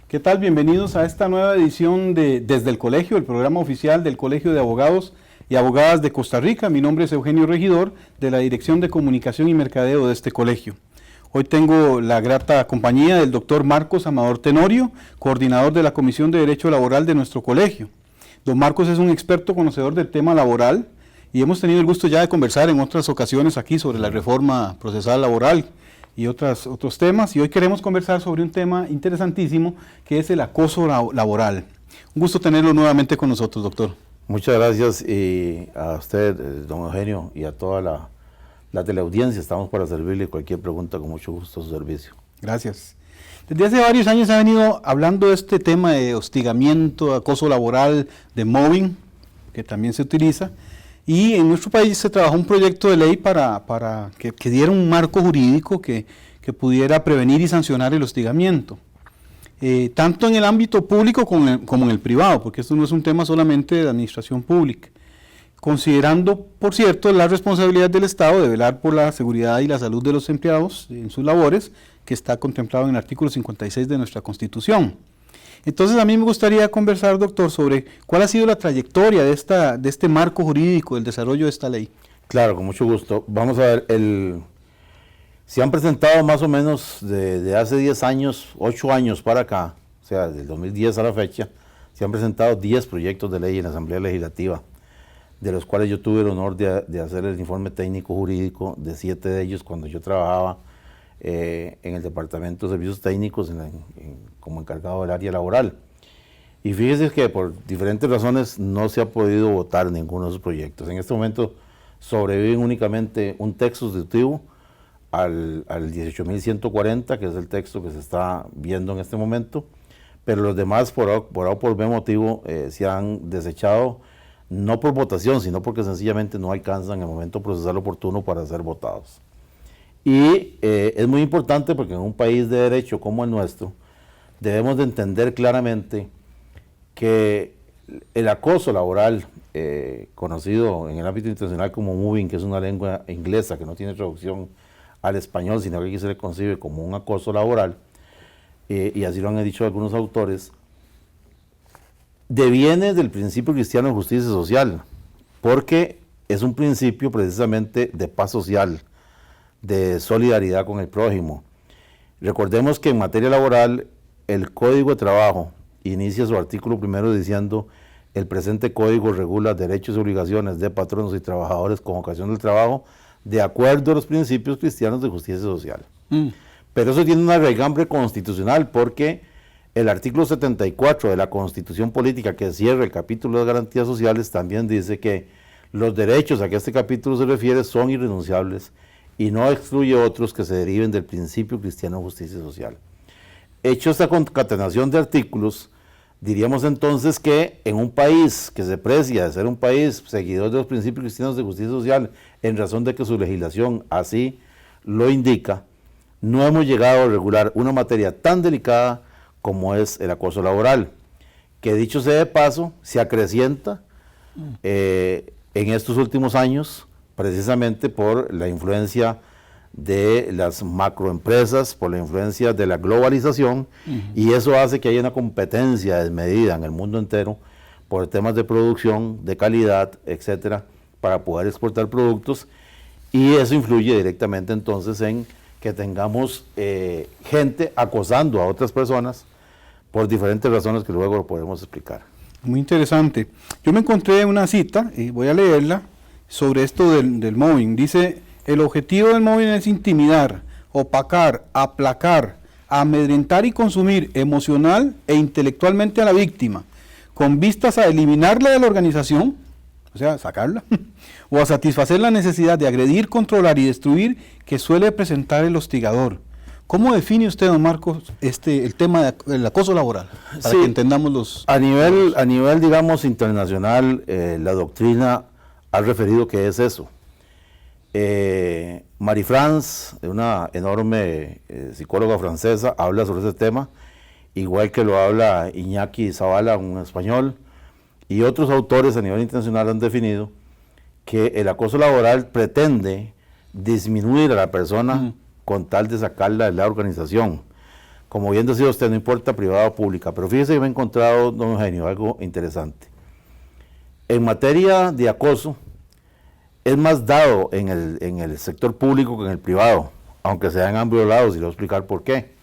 ¿Qué tal? Bienvenidos a esta nueva edición de Desde el Colegio, el programa oficial del Colegio de Abogados y Abogadas de Costa Rica. Mi nombre es Eugenio Regidor, de la Dirección de Comunicación y Mercadeo de este colegio. Hoy tengo la grata compañía del doctor Marcos Amador Tenorio, coordinador de la Comisión de Derecho Laboral de nuestro colegio. Don Marcos es un experto conocedor del tema laboral y hemos tenido el gusto ya de conversar en otras ocasiones aquí sobre la reforma procesal laboral y otros temas, y hoy queremos conversar sobre un tema interesantísimo que es el acoso laboral. Un gusto tenerlo nuevamente con nosotros, doctor. Muchas gracias a usted, don Eugenio, y a toda la teleaudiencia. Estamos para servirle cualquier pregunta, con mucho gusto a su servicio. Gracias. Desde hace varios años se ha venido hablando de este tema de hostigamiento, acoso laboral, de mobbing, que también se utiliza, y en nuestro país se trabajó un proyecto de ley para que diera un marco jurídico que pudiera prevenir y sancionar el hostigamiento, tanto en el ámbito público como en el privado, porque esto no es un tema solamente de administración pública, considerando, por cierto, la responsabilidad del Estado de velar por la seguridad y la salud de los empleados en sus labores, que está contemplado en el artículo 56 de nuestra Constitución. Entonces a mí me gustaría conversar, doctor, sobre cuál ha sido la trayectoria de este marco jurídico, del desarrollo de esta ley. Claro, con mucho gusto. Vamos a ver, se han presentado más o menos de hace 10 años, 8 años para acá, o sea, del 2010 a la fecha, se han presentado 10 proyectos de ley en la Asamblea Legislativa, de los cuales yo tuve el honor de hacer el informe técnico jurídico de 7 de ellos cuando yo trabajaba en el Departamento de Servicios Técnicos como encargado del área laboral. Y fíjese que por diferentes razones no se ha podido votar ninguno de esos proyectos. En este momento sobreviven únicamente un texto sustitutivo al 18.140, que es el texto que se está viendo en este momento, pero los demás por A o por B motivo se han desechado, no por votación, sino porque sencillamente no alcanzan el momento procesal oportuno para ser votados. Y es muy importante porque en un país de derecho como el nuestro, debemos de entender claramente que el acoso laboral, conocido en el ámbito internacional como mobbing, que es una lengua inglesa que no tiene traducción al español, sino que aquí se le concibe como un acoso laboral, y así lo han dicho algunos autores, deviene del principio cristiano de justicia social, porque es un principio precisamente de paz social, de solidaridad con el prójimo. Recordemos que en materia laboral el Código de Trabajo inicia su artículo primero diciendo: el presente código regula derechos y obligaciones de patronos y trabajadores con ocasión del trabajo de acuerdo a los principios cristianos de justicia social. Pero eso tiene una raigambre constitucional, porque el artículo 74 de la Constitución Política, que cierra el capítulo de garantías sociales, también dice que los derechos a que este capítulo se refiere son irrenunciables y no excluye otros que se deriven del principio cristiano de justicia social. Hecho esta concatenación de artículos, diríamos entonces que en un país que se precia de ser un país seguidor de los principios cristianos de justicia social, en razón de que su legislación así lo indica, no hemos llegado a regular una materia tan delicada como es el acoso laboral, que dicho sea de paso, se acrecienta en estos últimos años, precisamente por la influencia de las macroempresas, por la influencia de la globalización, y eso hace que haya una competencia desmedida en el mundo entero por temas de producción, de calidad, etcétera, para poder exportar productos, y eso influye directamente entonces en que tengamos gente acosando a otras personas por diferentes razones que luego lo podemos explicar. Muy interesante. Yo me encontré una cita, y voy a leerla, sobre esto del mobbing. Dice: el objetivo del mobbing es intimidar, opacar, aplacar, amedrentar y consumir emocional e intelectualmente a la víctima, con vistas a eliminarla de la organización, o sea, sacarla, o a satisfacer la necesidad de agredir, controlar y destruir que suele presentar el hostigador. ¿Cómo define usted, don Marcos, el tema del acoso laboral? Para que entendamos los... A nivel, digamos, internacional, la doctrina ha referido que es eso. Marie-France, una enorme psicóloga francesa, habla sobre ese tema, igual que lo habla Iñaki Zavala, un español, y otros autores a nivel internacional han definido que el acoso laboral pretende disminuir a la persona con tal de sacarla de la organización, como bien decía usted, no importa privada o pública, pero fíjese que me he encontrado, don Eugenio, algo interesante. En materia de acoso, es más dado en el sector público que en el privado, aunque sean ambos lados, y le voy a explicar por qué.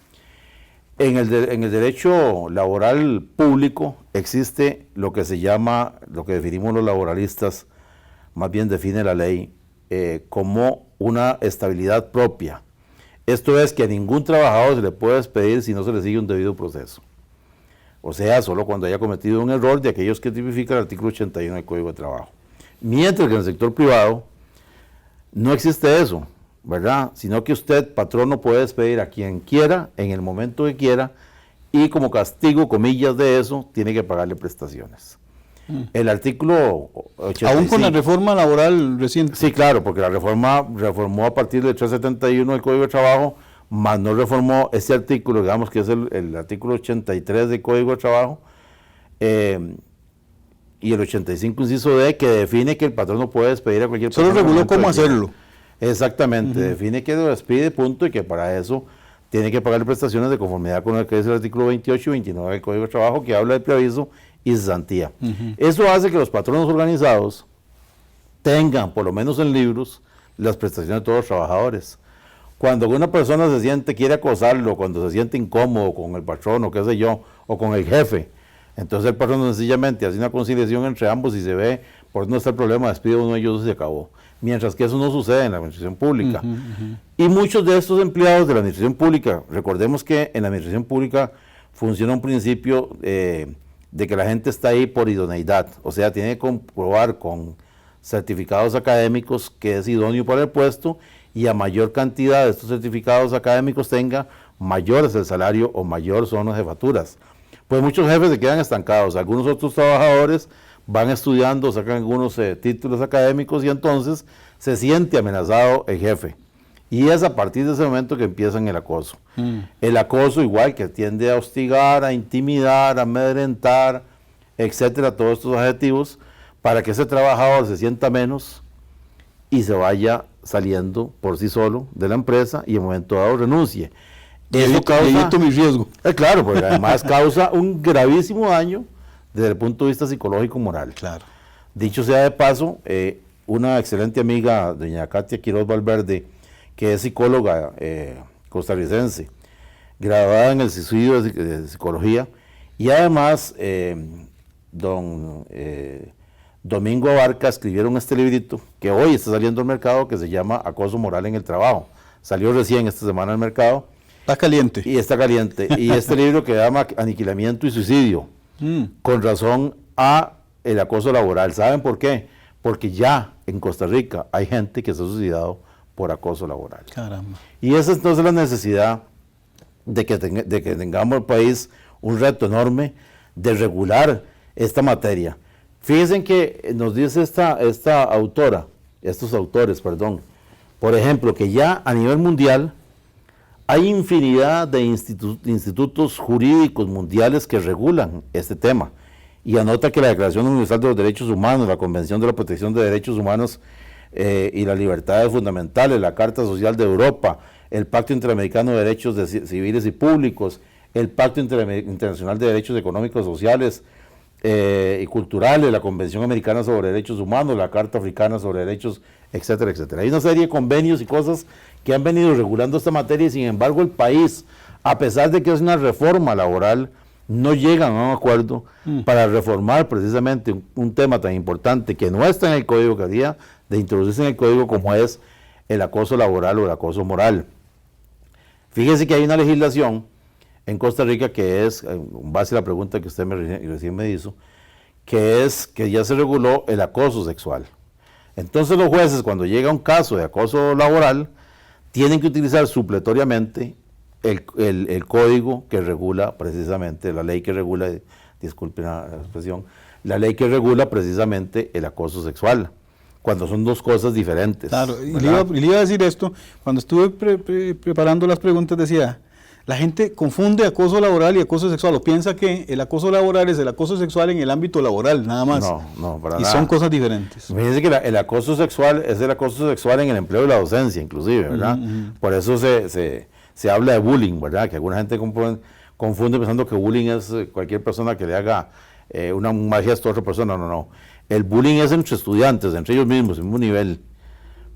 En el derecho laboral público existe lo que se llama, lo que definimos los laboralistas, más bien define la ley, como una estabilidad propia. Esto es que a ningún trabajador se le puede despedir si no se le sigue un debido proceso. O sea, solo cuando haya cometido un error de aquellos que tipifica el artículo 81 del Código de Trabajo. Mientras que en el sector privado no existe eso, ¿verdad? Sino que usted, patrono, puede despedir a quien quiera, en el momento que quiera, y como castigo, comillas de eso, tiene que pagarle prestaciones. El artículo 85... Aún con la reforma laboral reciente. Sí, claro, porque la reforma reformó a partir del 371 del Código de Trabajo, más no reformó ese artículo, digamos que es el artículo 83 del Código de Trabajo, y el 85 inciso D, que define que el patrón no puede despedir a cualquier persona. Solo reguló cómo hacerlo. Exactamente, define que lo despide, punto, y que para eso tiene que pagar prestaciones de conformidad con lo que es el artículo 28 y 29 del Código de Trabajo, que habla de preaviso y cesantía. Eso hace que los patronos organizados tengan, por lo menos en libros, las prestaciones de todos los trabajadores. Cuando una persona quiere acosarlo, cuando se siente incómodo con el patrón o qué sé yo, o con el jefe, entonces el patrón sencillamente hace una conciliación entre ambos y se ve por dónde está el problema, despide a uno de ellos y se acabó. Mientras que eso no sucede en la administración pública. Y muchos de estos empleados de la administración pública, recordemos que en la administración pública funciona un principio de que la gente está ahí por idoneidad, o sea, tiene que comprobar con certificados académicos que es idóneo para el puesto, y a mayor cantidad de estos certificados académicos tenga, mayor es el salario o mayor son las jefaturas. Pues muchos jefes se quedan estancados, algunos otros trabajadores van estudiando, sacan algunos títulos académicos y entonces se siente amenazado el jefe. Y es a partir de ese momento que empiezan el acoso. El acoso igual que tiende a hostigar, a intimidar, a amedrentar, etcétera, todos estos adjetivos, para que ese trabajador se sienta menos y se vaya saliendo por sí solo de la empresa y en un momento dado renuncie. Eso causa mi riesgo. Claro, porque además causa un gravísimo daño desde el punto de vista psicológico moral. Claro. Dicho sea de paso, una excelente amiga, doña Katia Quiroz Valverde, que es psicóloga costarricense, graduada en el estudio de psicología, y además don Domingo Abarca escribieron este librito que hoy está saliendo al mercado, que se llama Acoso Moral en el Trabajo. Salió recién esta semana al mercado. Está caliente. Y está caliente. Y este libro que se llama Aniquilamiento y Suicidio, con razón a el acoso laboral. ¿Saben por qué? Porque ya en Costa Rica hay gente que se ha suicidado por acoso laboral. Caramba. Y esa es entonces la necesidad de que tengamos en el país un reto enorme de regular esta materia. Fíjense que nos dice esta autora, estos autores, perdón, por ejemplo, que ya a nivel mundial hay infinidad de institutos jurídicos mundiales que regulan este tema. Y anota que la Declaración Universal de los Derechos Humanos, la Convención de la Protección de Derechos Humanos y las Libertades Fundamentales, la Carta Social de Europa, el Pacto Interamericano de Derechos Civiles y Públicos, el Pacto Internacional de Derechos Económicos, Sociales y Culturales, la Convención Americana sobre Derechos Humanos, la Carta Africana sobre Derechos, etcétera, etcétera. Hay una serie de convenios y cosas que han venido regulando esta materia y sin embargo el país, a pesar de que es una reforma laboral, no llegan a un acuerdo para reformar precisamente un tema tan importante que no está en el código, que habría de introducirse en el código, como es el acoso laboral o el acoso moral. Fíjese que hay una legislación en Costa Rica que es, en base a la pregunta que usted recién me hizo, que es que ya se reguló el acoso sexual. Entonces los jueces, cuando llega un caso de acoso laboral, tienen que utilizar supletoriamente el código que regula precisamente, la ley que regula, disculpen la expresión, la ley que regula precisamente el acoso sexual, cuando son dos cosas diferentes. Claro, y le iba a decir esto, cuando estuve preparando las preguntas decía, la gente confunde acoso laboral y acoso sexual, o piensa que el acoso laboral es el acoso sexual en el ámbito laboral, nada más. No, para y nada. son cosas diferentes. Fíjense que el acoso sexual es el acoso sexual en el empleo y la docencia, inclusive, ¿verdad? Por eso se se habla de bullying, ¿verdad? Que alguna gente confunde pensando que bullying es cualquier persona que le haga un mal gesto a otra persona. No, no. El bullying es entre estudiantes, entre ellos mismos, en un nivel,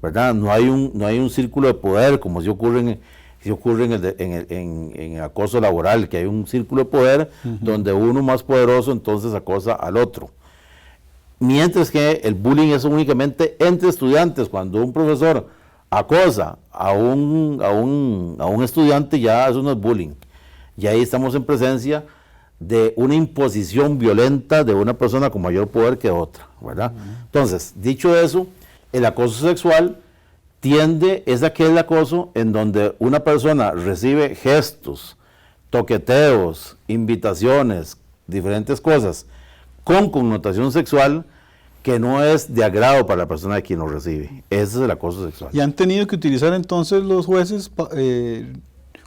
¿verdad? No hay un círculo de poder como si ocurre en el acoso laboral, que hay un círculo de poder donde uno más poderoso entonces acosa al otro. Mientras que el bullying es únicamente entre estudiantes. Cuando un profesor acosa a un estudiante, ya eso no es bullying. Y ahí estamos en presencia de una imposición violenta de una persona con mayor poder que otra, ¿verdad? Entonces, dicho eso, el acoso sexual es aquel acoso en donde una persona recibe gestos, toqueteos, invitaciones, diferentes cosas con connotación sexual que no es de agrado para la persona de quien lo recibe. Ese es el acoso sexual. Y han tenido que utilizar entonces los jueces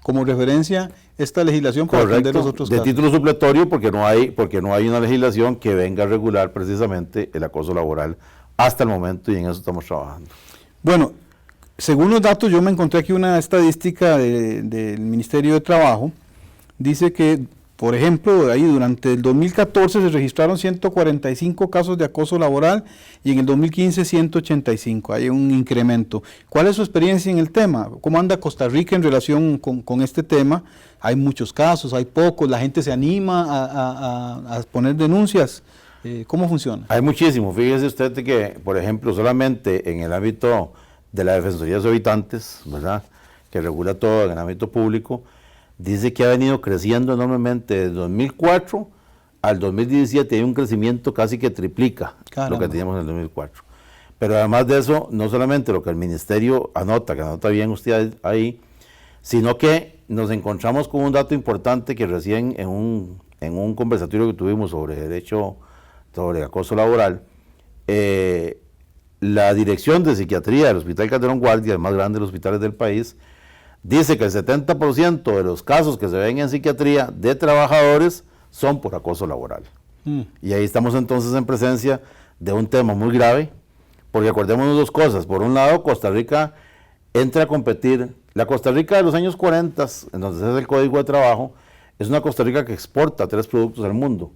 como referencia esta legislación para atender los otros casos. De título supletorio, porque no hay una legislación que venga a regular precisamente el acoso laboral hasta el momento, y en eso estamos trabajando. Bueno, según los datos, yo me encontré aquí una estadística del Ministerio de Trabajo. Dice que, por ejemplo, ahí durante el 2014 se registraron 145 casos de acoso laboral y en el 2015 185. Hay un incremento. ¿Cuál es su experiencia en el tema? ¿Cómo anda Costa Rica en relación con este tema? Hay muchos casos, hay pocos, la gente se anima a poner denuncias. ¿Cómo funciona? Hay muchísimo. Fíjese usted que, por ejemplo, solamente en el ámbito de la Defensoría de los Habitantes, ¿verdad?, que regula todo en el ámbito público, dice que ha venido creciendo enormemente desde 2004 al 2017. Hay un crecimiento casi que triplica lo que teníamos en el 2004. Pero además de eso, no solamente lo que el Ministerio anota, que anota bien usted ahí, sino que nos encontramos con un dato importante que recién en un conversatorio que tuvimos sobre acoso laboral, la Dirección de Psiquiatría del Hospital Calderón Guardia, el más grande de los hospitales del país, dice que el 70% de los casos que se ven en psiquiatría de trabajadores son por acoso laboral. Y ahí estamos entonces en presencia de un tema muy grave, porque acordémonos dos cosas. Por un lado, Costa Rica entra a competir. La Costa Rica de los años 40, en donde se hace el Código de Trabajo, es una Costa Rica que exporta 3 productos al mundo.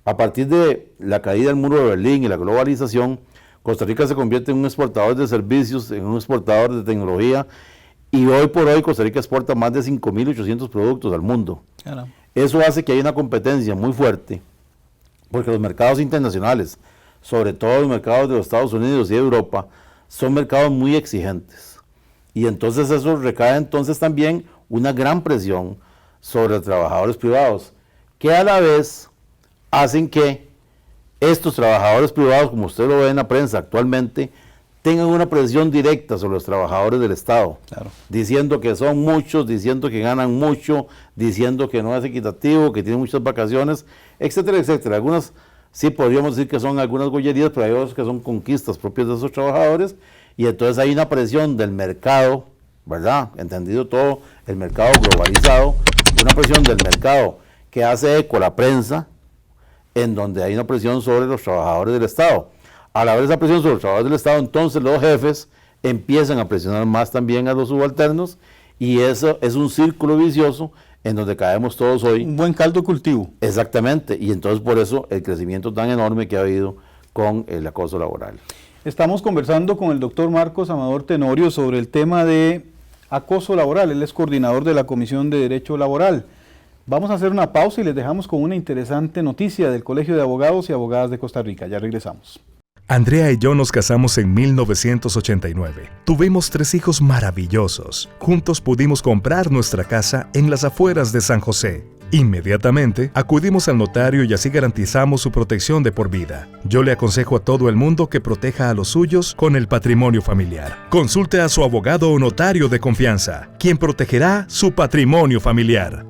A partir de la caída del muro de Berlín y la globalización, Costa Rica se convierte en un exportador de servicios, en un exportador de tecnología, y hoy por hoy Costa Rica exporta más de 5.800 productos al mundo. Caramba. Eso hace que haya una competencia muy fuerte, porque los mercados internacionales, sobre todo los mercados de los Estados Unidos y de Europa, son mercados muy exigentes. Y entonces eso recae entonces también una gran presión sobre los trabajadores privados, que a la vez hacen que estos trabajadores privados, como usted lo ve en la prensa actualmente, tengan una presión directa sobre los trabajadores del Estado, diciendo que son muchos, diciendo que ganan mucho, diciendo que no es equitativo, que tienen muchas vacaciones, etcétera, etcétera. Algunas sí podríamos decir que son algunas gollerías, pero hay otras que son conquistas propias de esos trabajadores, y entonces hay una presión del mercado, ¿verdad? Entendido todo, el mercado globalizado, una presión del mercado que hace eco a la prensa, en donde hay una presión sobre los trabajadores del Estado. Al haber esa presión sobre los trabajadores del Estado, entonces los jefes empiezan a presionar más también a los subalternos, y eso es un círculo vicioso en donde caemos todos hoy. Un buen caldo de cultivo. Exactamente, y entonces por eso el crecimiento tan enorme que ha habido con el acoso laboral. Estamos conversando con el doctor Marcos Amador Tenorio sobre el tema de acoso laboral. Él es coordinador de la Comisión de Derecho Laboral. Vamos a hacer una pausa y les dejamos con una interesante noticia del Colegio de Abogados y Abogadas de Costa Rica. Ya regresamos. Andrea y yo nos casamos en 1989. Tuvimos 3 hijos maravillosos. Juntos pudimos comprar nuestra casa en las afueras de San José. Inmediatamente acudimos al notario y así garantizamos su protección de por vida. Yo le aconsejo a todo el mundo que proteja a los suyos con el patrimonio familiar. Consulte a su abogado o notario de confianza, quien protegerá su patrimonio familiar.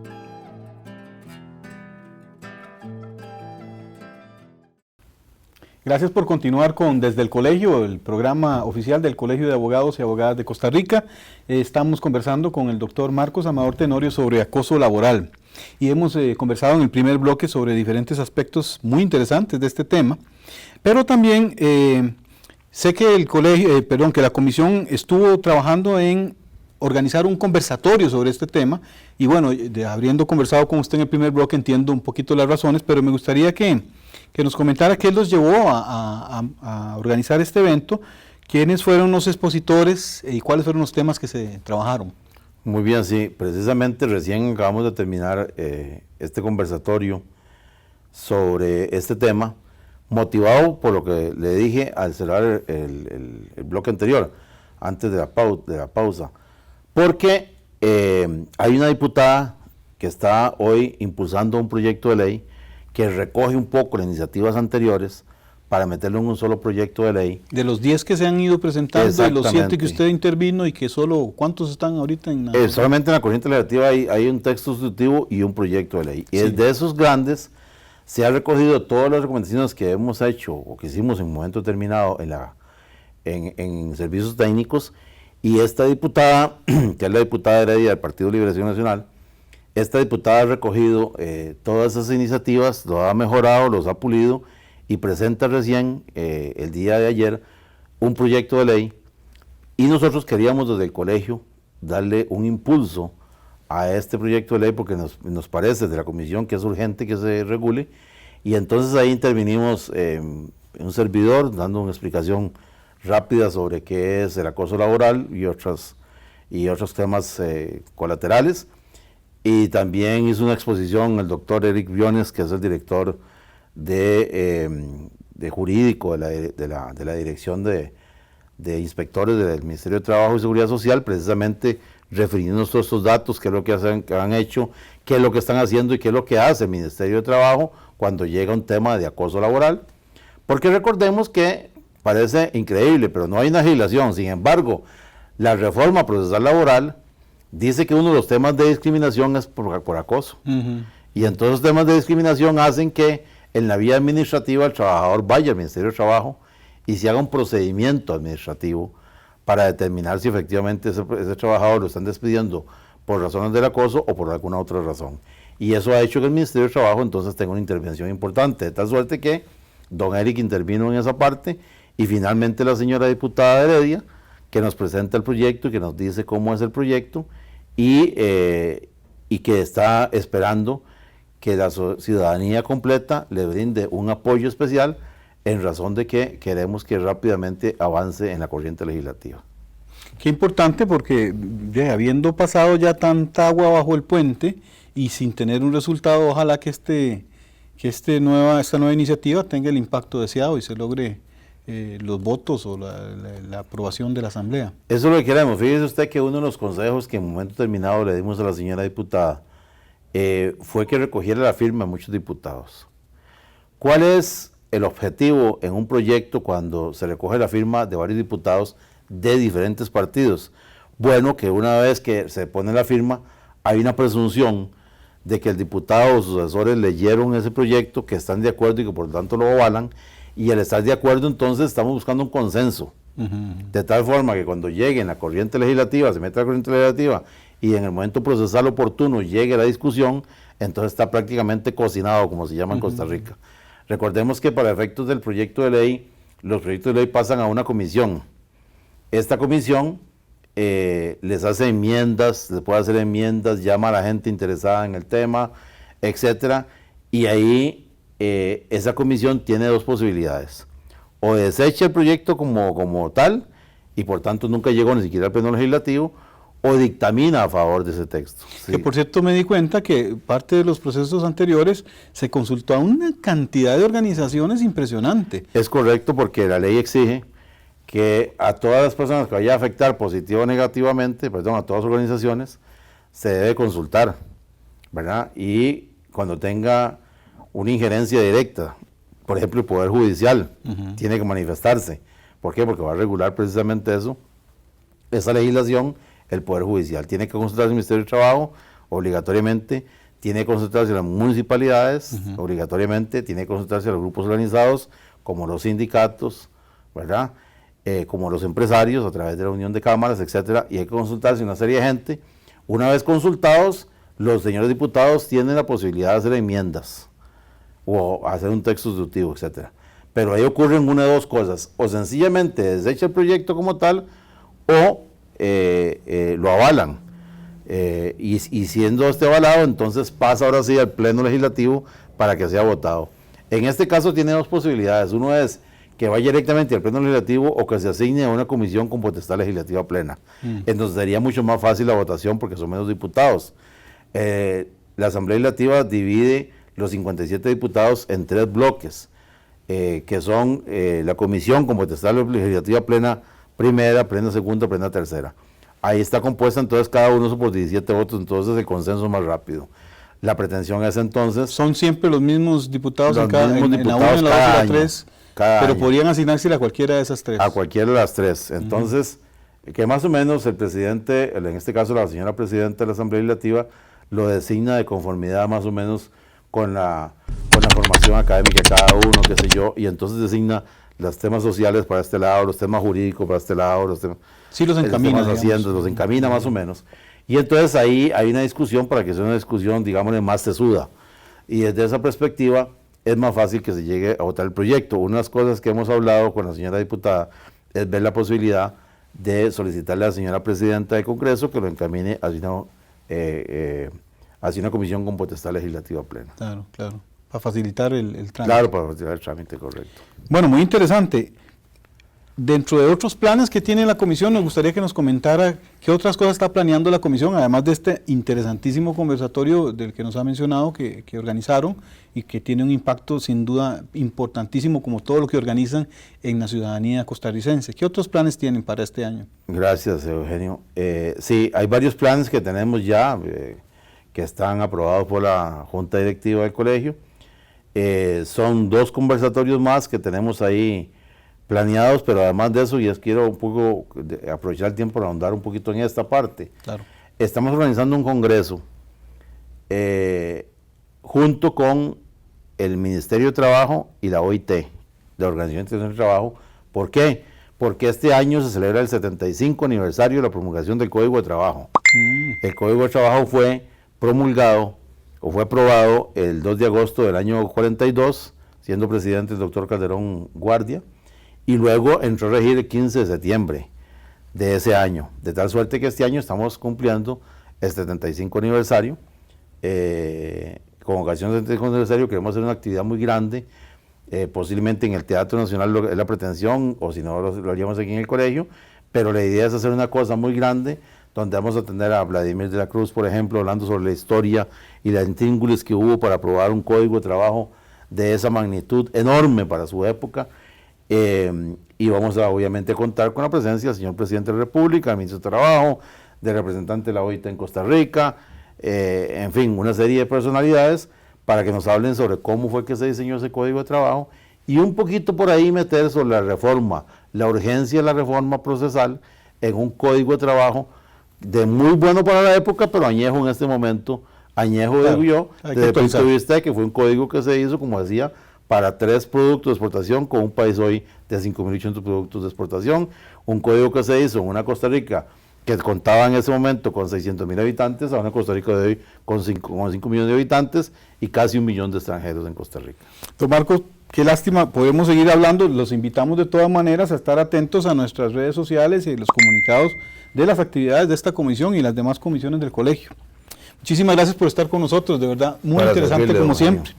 Gracias por continuar con Desde el Colegio, el programa oficial del Colegio de Abogados y Abogadas de Costa Rica. Estamos conversando con el doctor Marcos Amador Tenorio sobre acoso laboral. Y hemos conversado en el primer bloque sobre diferentes aspectos muy interesantes de este tema. Pero también sé que que la comisión estuvo trabajando en organizar un conversatorio sobre este tema, y bueno, habiendo conversado con usted en el primer bloque entiendo un poquito las razones, pero me gustaría que nos comentara qué los llevó a organizar este evento, quiénes fueron los expositores y cuáles fueron los temas que se trabajaron. Muy bien, sí, precisamente recién acabamos de terminar este conversatorio sobre este tema, motivado por lo que le dije al cerrar el bloque anterior, antes de la pausa, porque hay una diputada que está hoy impulsando un proyecto de ley que recoge un poco las iniciativas anteriores para meterlo en un solo proyecto de ley. De los 10 que se han ido presentando, de los 7 que usted intervino y que solo, ¿cuántos están ahorita en la... Solamente en la corriente legislativa hay un texto sustitutivo y un proyecto de ley. Sí. Y de esos grandes se ha recogido todas las recomendaciones que hemos hecho o que hicimos en un momento determinado en servicios técnicos, y esta diputada, que es la diputada Heredia del Partido de Liberación Nacional, esta diputada ha recogido todas esas iniciativas, lo ha mejorado, los ha pulido, y presenta recién, el día de ayer, un proyecto de ley, y nosotros queríamos desde el colegio darle un impulso a este proyecto de ley porque nos parece desde la comisión que es urgente que se regule, y entonces ahí intervinimos un servidor dando una explicación rápida sobre qué es el acoso laboral y otros temas colaterales, y también hizo una exposición el doctor Eric Briones, que es el director de jurídico de la Dirección de Inspectores del Ministerio de Trabajo y Seguridad Social, precisamente refiriéndonos todos estos datos, qué es lo que han hecho, qué es lo que están haciendo y qué es lo que hace el Ministerio de Trabajo cuando llega un tema de acoso laboral, porque recordemos que parece increíble, pero no hay una legislación. Sin embargo, la reforma procesal laboral dice que uno de los temas de discriminación es por acoso, y entonces los temas de discriminación hacen que en la vía administrativa el trabajador vaya al Ministerio de Trabajo y se haga un procedimiento administrativo para determinar si efectivamente ese trabajador lo están despidiendo por razones del acoso o por alguna otra razón. Y eso ha hecho que el Ministerio de Trabajo entonces tenga una intervención importante, de tal suerte que don Eric intervino en esa parte, y finalmente la señora diputada Heredia, que nos presenta el proyecto y que nos dice cómo es el proyecto, y que está esperando que la ciudadanía completa le brinde un apoyo especial en razón de que queremos que rápidamente avance en la corriente legislativa. Qué importante, porque habiendo pasado ya tanta agua bajo el puente y sin tener un resultado, ojalá que esta nueva iniciativa tenga el impacto deseado y se logre los votos o la aprobación de la Asamblea. Eso es lo que queremos. Fíjese usted que uno de los consejos que en un momento determinado le dimos a la señora diputada fue que recogiera la firma de muchos diputados. ¿Cuál es el objetivo en un proyecto cuando se recoge la firma de varios diputados de diferentes partidos? Bueno, que una vez que se pone la firma, hay una presunción de que el diputado o sus asesores leyeron ese proyecto, que están de acuerdo y que por lo tanto lo avalan, y al estar de acuerdo entonces estamos buscando un consenso, de tal forma que cuando llegue en la corriente legislativa, se mete a la corriente legislativa, y en el momento procesal oportuno llegue la discusión, entonces está prácticamente cocinado, como se llama en Costa Rica. Recordemos que para efectos del proyecto de ley, los proyectos de ley pasan a una comisión. Esta comisión les hace enmiendas, les puede hacer enmiendas, llama a la gente interesada en el tema, etcétera, y ahí esa comisión tiene dos posibilidades: o desecha el proyecto como tal, y por tanto nunca llegó ni siquiera al pleno legislativo, o dictamina a favor de ese texto. Sí. Que por cierto me di cuenta que parte de los procesos anteriores se consultó a una cantidad de organizaciones impresionante. Es correcto, porque la ley exige que a todas las personas que vaya a afectar positivo o negativamente, a todas las organizaciones, se debe consultar, ¿verdad? Y cuando tenga una injerencia directa, por ejemplo el Poder Judicial, tiene que manifestarse. ¿Por qué? Porque va a regular precisamente eso, esa legislación. El Poder Judicial tiene que consultarse al Ministerio de Trabajo, obligatoriamente, tiene que consultarse a las municipalidades, obligatoriamente, tiene que consultarse a los grupos organizados, como los sindicatos, ¿verdad? Como los empresarios, a través de la unión de cámaras, etcétera, y hay que consultarse a una serie de gente. Una vez consultados, los señores diputados tienen la posibilidad de hacer enmiendas, o hacer un texto sustitutivo, etcétera. Pero ahí ocurren una de dos cosas: o sencillamente desecha el proyecto como tal, o lo avalan. Y siendo este avalado, entonces pasa ahora sí al Pleno Legislativo para que sea votado. En este caso tiene dos posibilidades. Uno es que vaya directamente al Pleno Legislativo o que se asigne a una comisión con potestad legislativa plena. Entonces sería mucho más fácil la votación porque son menos diputados. La Asamblea Legislativa divide los 57 diputados en 3 bloques, que son la comisión con potestad legislativa plena primera, plena segunda, plena tercera. Ahí está compuesta entonces cada uno por 17 votos, entonces el consenso es más rápido. La pretensión es entonces... Son siempre los mismos diputados en la 1, en la 2 y la 3, pero podrían asignarse a cualquiera de esas 3. A cualquiera de las 3. Entonces, que más o menos el presidente, en este caso la señora presidenta de la Asamblea Legislativa, lo designa de conformidad más o menos con la formación académica de cada uno, qué sé yo, y entonces designa los temas sociales para este lado, los temas jurídicos para este lado, los temas... Sí, los encamina. Los encamina más o menos. Y entonces ahí hay una discusión para que sea una discusión, digámosle, más sesuda. Y desde esa perspectiva es más fácil que se llegue a votar el proyecto. Una de las cosas que hemos hablado con la señora diputada es ver la posibilidad de solicitarle a la señora presidenta del Congreso que lo encamine hacia una comisión con potestad legislativa plena. Claro, claro. Para facilitar el trámite. Claro, para facilitar el trámite, correcto. Bueno, muy interesante. Dentro de otros planes que tiene la comisión, nos gustaría que nos comentara qué otras cosas está planeando la comisión, además de este interesantísimo conversatorio del que nos ha mencionado que organizaron y que tiene un impacto sin duda importantísimo como todo lo que organizan en la ciudadanía costarricense. ¿Qué otros planes tienen para este año? Gracias, Eugenio. Sí, hay varios planes que tenemos ya, que están aprobados por la Junta Directiva del Colegio. Son 2 conversatorios más que tenemos ahí planeados, pero además de eso, quiero un poco aprovechar el tiempo para ahondar un poquito en esta parte. Claro. Estamos organizando un congreso junto con el Ministerio de Trabajo y la OIT, la Organización Internacional del Trabajo. ¿Por qué? Porque este año se celebra el 75 aniversario de la promulgación del Código de Trabajo. El Código de Trabajo fue promulgado o fue aprobado el 2 de agosto del año 42, siendo presidente el doctor Calderón Guardia, y luego entró a regir el 15 de septiembre de ese año, de tal suerte que este año estamos cumpliendo el 75 aniversario. Con ocasión del 75 aniversario queremos hacer una actividad muy grande, posiblemente en el Teatro Nacional es la pretensión, o si no lo haríamos aquí en el colegio, pero la idea es hacer una cosa muy grande, donde vamos a tener a Vladimir de la Cruz, por ejemplo, hablando sobre la historia y la intríngulis que hubo para aprobar un código de trabajo de esa magnitud enorme para su época. Y vamos a obviamente contar con la presencia del señor Presidente de la República, del Ministro de Trabajo, del representante de la OIT en Costa Rica, en fin, una serie de personalidades para que nos hablen sobre cómo fue que se diseñó ese Código de Trabajo y un poquito por ahí meter sobre la reforma, la urgencia de la reforma procesal en un Código de Trabajo de muy bueno para la época, pero añejo en este momento, añejo digo yo, desde el punto de vista de que fue un código que se hizo, como decía, para 3 productos de exportación, con un país hoy de 5.800 productos de exportación, un código que se hizo en una Costa Rica que contaba en ese momento con 600.000 habitantes, a una Costa Rica de hoy con 5 millones de habitantes y casi 1 millón de extranjeros en Costa Rica. Don Marcos, qué lástima, podemos seguir hablando, los invitamos de todas maneras a estar atentos a nuestras redes sociales y los comunicados de las actividades de esta comisión y las demás comisiones del colegio. Muchísimas gracias por estar con nosotros, de verdad, muy interesante como siempre.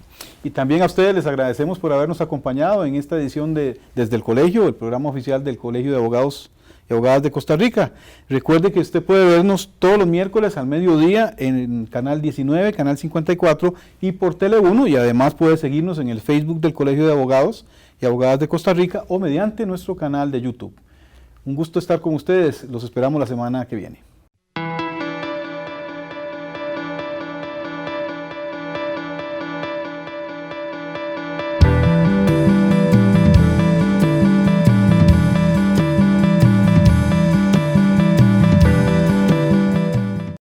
Y también a ustedes les agradecemos por habernos acompañado en esta edición de Desde el Colegio, el programa oficial del Colegio de Abogados y Abogadas de Costa Rica. Recuerde que usted puede vernos todos los miércoles al mediodía en Canal 19, Canal 54 y por Tele1, y además puede seguirnos en el Facebook del Colegio de Abogados y Abogadas de Costa Rica o mediante nuestro canal de YouTube. Un gusto estar con ustedes, los esperamos la semana que viene.